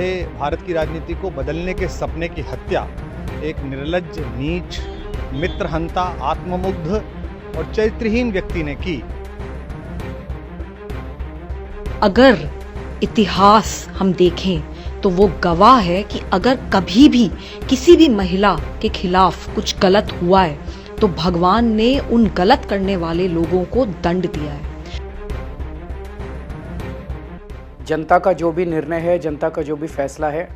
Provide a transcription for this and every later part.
बड़े भारत की राजनीति को बदलने के सपने की हत्या एक निर्लज्ज, नीच, मित्रहंता, आत्ममुग्ध और चरित्रहीन व्यक्ति ने की। अगर इतिहास हम देखें तो वो गवाह है कि अगर कभी भी किसी भी महिला के खिलाफ कुछ गलत हुआ है तो भगवान ने उन गलत करने वाले लोगों को दंड दिया है। जनता का जो भी निर्णय है, जनता का जो भी फैसला है,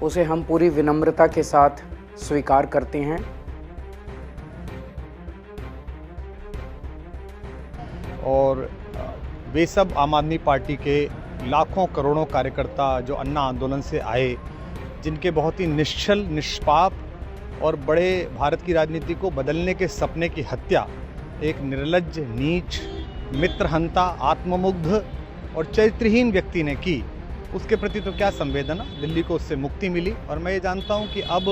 उसे हम पूरी विनम्रता के साथ स्वीकार करते हैं। और वे सब आम आदमी पार्टी के लाखों करोड़ों कार्यकर्ता जो अन्ना आंदोलन से आए, जिनके बहुत ही निश्चल, निष्पाप और बड़े भारत की राजनीति को बदलने के सपने की हत्या एक निर्लज्ज, नीच, मित्रहंता, आत्ममुग्ध और चरित्रहीन व्यक्ति ने की, उसके प्रति तो क्या संवेदना। दिल्ली को उससे मुक्ति मिली। और मैं ये जानता हूँ कि अब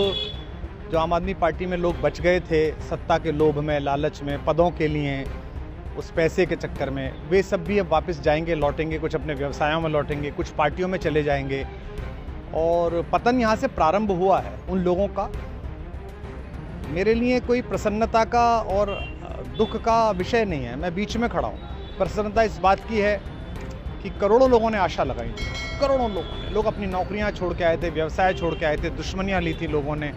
जो आम आदमी पार्टी में लोग बच गए थे सत्ता के लोभ में, लालच में, पदों के लिए, उस पैसे के चक्कर में, वे सब भी अब वापस जाएंगे, लौटेंगे, कुछ अपने व्यवसायों में लौटेंगे, कुछ पार्टियों में चले जाएंगे। और पतन यहाँ से प्रारंभ हुआ है उन लोगों का। मेरे लिए कोई प्रसन्नता का और दुख का विषय नहीं है, मैं बीच में खड़ा हूँ। प्रसन्नता इस बात की है कि करोड़ों लोगों ने आशा लगाई थी, करोड़ों लोगों ने, लोग अपनी नौकरियां छोड़ के आए थे, व्यवसाय छोड़ के आए थे, दुश्मनियां ली थी लोगों ने।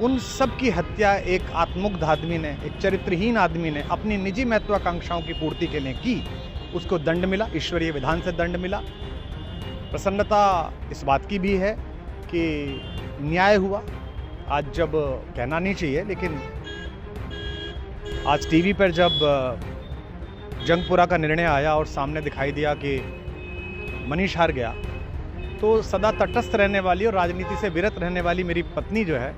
उन सब की हत्या एक आत्ममुग्ध आदमी ने, एक चरित्रहीन आदमी ने अपनी निजी महत्वाकांक्षाओं की पूर्ति के लिए की। उसको दंड मिला, ईश्वरीय विधान से दंड मिला। प्रसन्नता इस बात की भी है कि न्याय हुआ। आज जब कहना नहीं चाहिए, लेकिन आज टीवी पर जब जंगपुरा का निर्णय आया और सामने दिखाई दिया कि मनीष हार गया, तो सदा तटस्थ रहने वाली और राजनीति से विरत रहने वाली मेरी पत्नी जो है,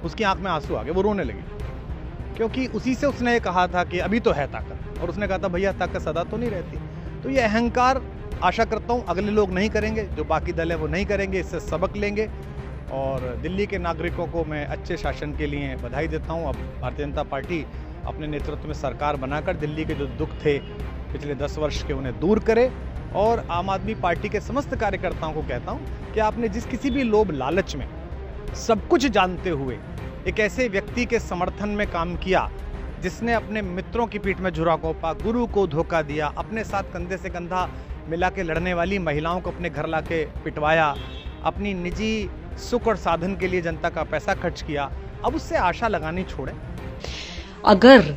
उसकी आंख में आंसू आ गए, वो रोने लगी। क्योंकि उसी से उसने कहा था कि अभी तो है ताकत, और उसने कहा था भैया ताकत सदा तो नहीं रहती। तो ये अहंकार आशा करता हूँ अगले लोग नहीं करेंगे, जो बाकी दल है वो नहीं करेंगे, इससे सबक लेंगे। और दिल्ली के नागरिकों को मैं अच्छे शासन के लिए बधाई देता हूँ। अब भारतीय जनता पार्टी अपने नेतृत्व में सरकार बनाकर दिल्ली के जो दुख थे पिछले 10 वर्ष के, उन्हें दूर करे। और आम आदमी पार्टी के समस्त कार्यकर्ताओं को कहता हूँ कि आपने जिस किसी भी लोभ लालच में, सब कुछ जानते हुए एक ऐसे व्यक्ति के समर्थन में काम किया जिसने अपने मित्रों की पीठ में झुरा घोंपा, गुरु को धोखा दिया, अपने साथ कंधे से कंधा मिला के लड़ने वाली महिलाओं को अपने घर ला के पिटवाया, अपनी निजी सुख और साधन के लिए जनता का पैसा खर्च किया, अब उससे आशा लगानी छोड़ें। अगर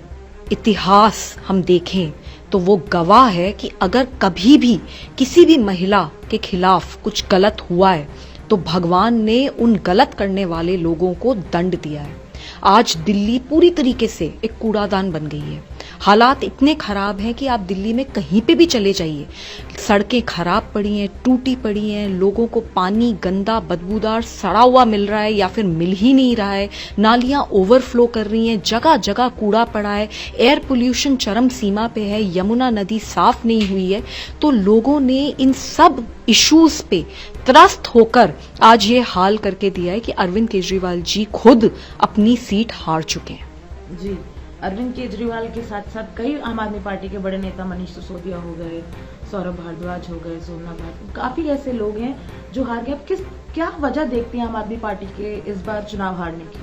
इतिहास हम देखें तो वो गवाह है कि अगर कभी भी किसी भी महिला के खिलाफ कुछ गलत हुआ है तो भगवान ने उन गलत करने वाले लोगों को दंड दिया है। आज दिल्ली पूरी तरीके से एक कूड़ादान बन गई है। हालात इतने खराब हैं कि आप दिल्ली में कहीं पे भी चले जाइए, सड़कें खराब पड़ी हैं, टूटी पड़ी हैं, लोगों को पानी गंदा, बदबूदार, सड़ा हुआ मिल रहा है या फिर मिल ही नहीं रहा है, नालियां ओवरफ्लो कर रही हैं, जगह जगह कूड़ा पड़ा है, एयर पोल्यूशन चरम सीमा पे है, यमुना नदी साफ नहीं हुई है। तो लोगों ने इन सब इश्यूज पे त्रस्त होकर आज ये हाल करके दिया है कि अरविंद केजरीवाल जी खुद अपनी सीट हार चुके हैं। जी, अरविंद केजरीवाल के साथ साथ कई आम आदमी पार्टी के बड़े नेता, मनीष सिसोदिया हो गए, सौरभ भारद्वाज हो गए, सोमनाथ भारती, काफी ऐसे लोग हैं जो हार गए। अब क्या वजह देखती हैं आम आदमी पार्टी के इस बार चुनाव हारने की?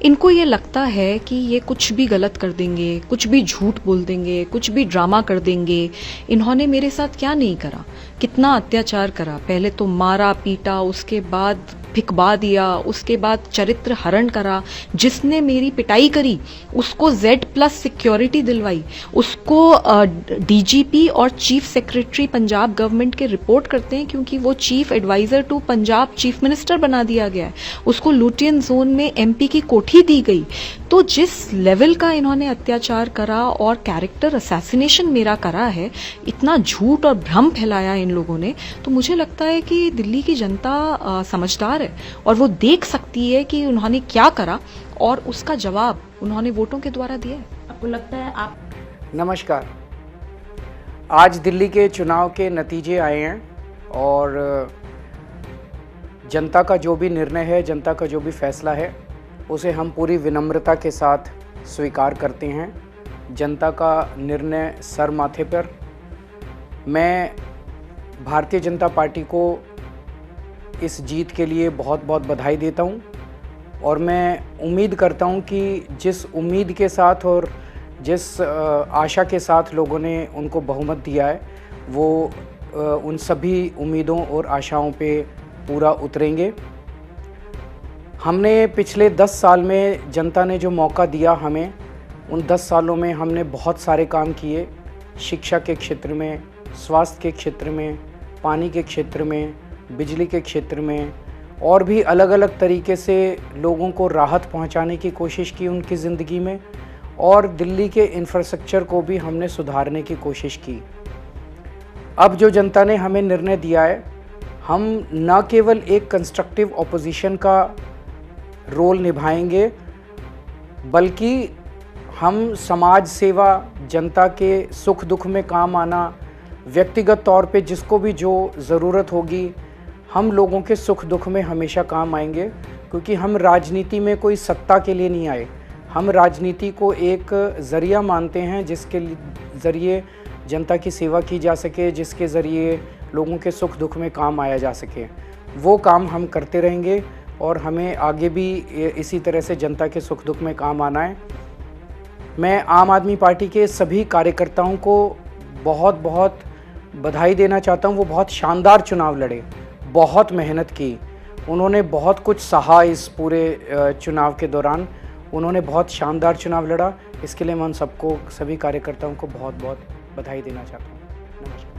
इनको ये लगता है कि ये कुछ भी गलत कर देंगे, कुछ भी झूठ बोल देंगे, कुछ भी ड्रामा कर देंगे। इन्होंने मेरे साथ क्या नहीं करा, कितना अत्याचार करा। पहले तो मारा पीटा, उसके बाद फिकवा दिया, उसके बाद चरित्र हरण करा। जिसने मेरी पिटाई करी उसको Z+ सिक्योरिटी दिलवाई, उसको DGP और चीफ सेक्रेटरी पंजाब गवर्नमेंट के रिपोर्ट करते हैं क्योंकि वो chief advisor to Punjab chief minister बना दिया गया है। उसको लुटियन जोन में MP की कोठी दी गई। तो जिस लेवल का इन्होंने अत्याचार करा और कैरेक्टर असैसिनेशन मेरा करा है, इतना झूठ और भ्रम फैलाया इन लोगों ने, तो मुझे लगता है कि दिल्ली की जनता समझदार है और वो देख सकती है कि उन्होंने क्या करा और उसका जवाब उन्होंने वोटों के द्वारा दिया है। आपको लगता है आप? नमस्कार। आज दिल्ली के चुनाव के नतीजे आए हैं और जनता का जो भी निर्णय है, जनता का जो भी फैसला है, उसे हम पूरी विनम्रता के साथ स्वीकार करते हैं। जनता का निर्णय सर माथे पर। मैं भारतीय जनता पार्टी को इस जीत के लिए बहुत बहुत बधाई देता हूँ और मैं उम्मीद करता हूँ कि जिस उम्मीद के साथ और जिस आशा के साथ लोगों ने उनको बहुमत दिया है वो उन सभी उम्मीदों और आशाओं पे पूरा उतरेंगे। हमने पिछले 10 साल में जनता ने जो मौका दिया हमें, उन 10 सालों में हमने बहुत सारे काम किए। शिक्षा के क्षेत्र में, स्वास्थ्य के क्षेत्र में, पानी के क्षेत्र में, बिजली के क्षेत्र में और भी अलग अलग तरीके से लोगों को राहत पहुंचाने की कोशिश की उनकी ज़िंदगी में, और दिल्ली के इंफ्रास्ट्रक्चर को भी हमने सुधारने की कोशिश की। अब जो जनता ने हमें निर्णय दिया है, हम न केवल एक कंस्ट्रक्टिव ऑपोजिशन का रोल निभाएंगे बल्कि हम समाज सेवा, जनता के सुख दुख में काम आना, व्यक्तिगत तौर पे जिसको भी जो ज़रूरत होगी हम लोगों के सुख दुख में हमेशा काम आएंगे, क्योंकि हम राजनीति में कोई सत्ता के लिए नहीं आए। हम राजनीति को एक ज़रिया मानते हैं जिसके ज़रिए जनता की सेवा की जा सके, जिसके ज़रिए लोगों के सुख दुख में काम आया जा सके। वो काम हम करते रहेंगे और हमें आगे भी इसी तरह से जनता के सुख दुख में काम आना है। मैं आम आदमी पार्टी के सभी कार्यकर्ताओं को बहुत बहुत बधाई देना चाहता हूँ। वो बहुत शानदार चुनाव लड़े, बहुत मेहनत की, उन्होंने बहुत कुछ सहा इस पूरे चुनाव के दौरान। उन्होंने बहुत शानदार चुनाव लड़ा, इसके लिए मैं उन सबको, सभी कार्यकर्ताओं को बहुत बहुत बधाई देना चाहता हूँ। नमस्कार।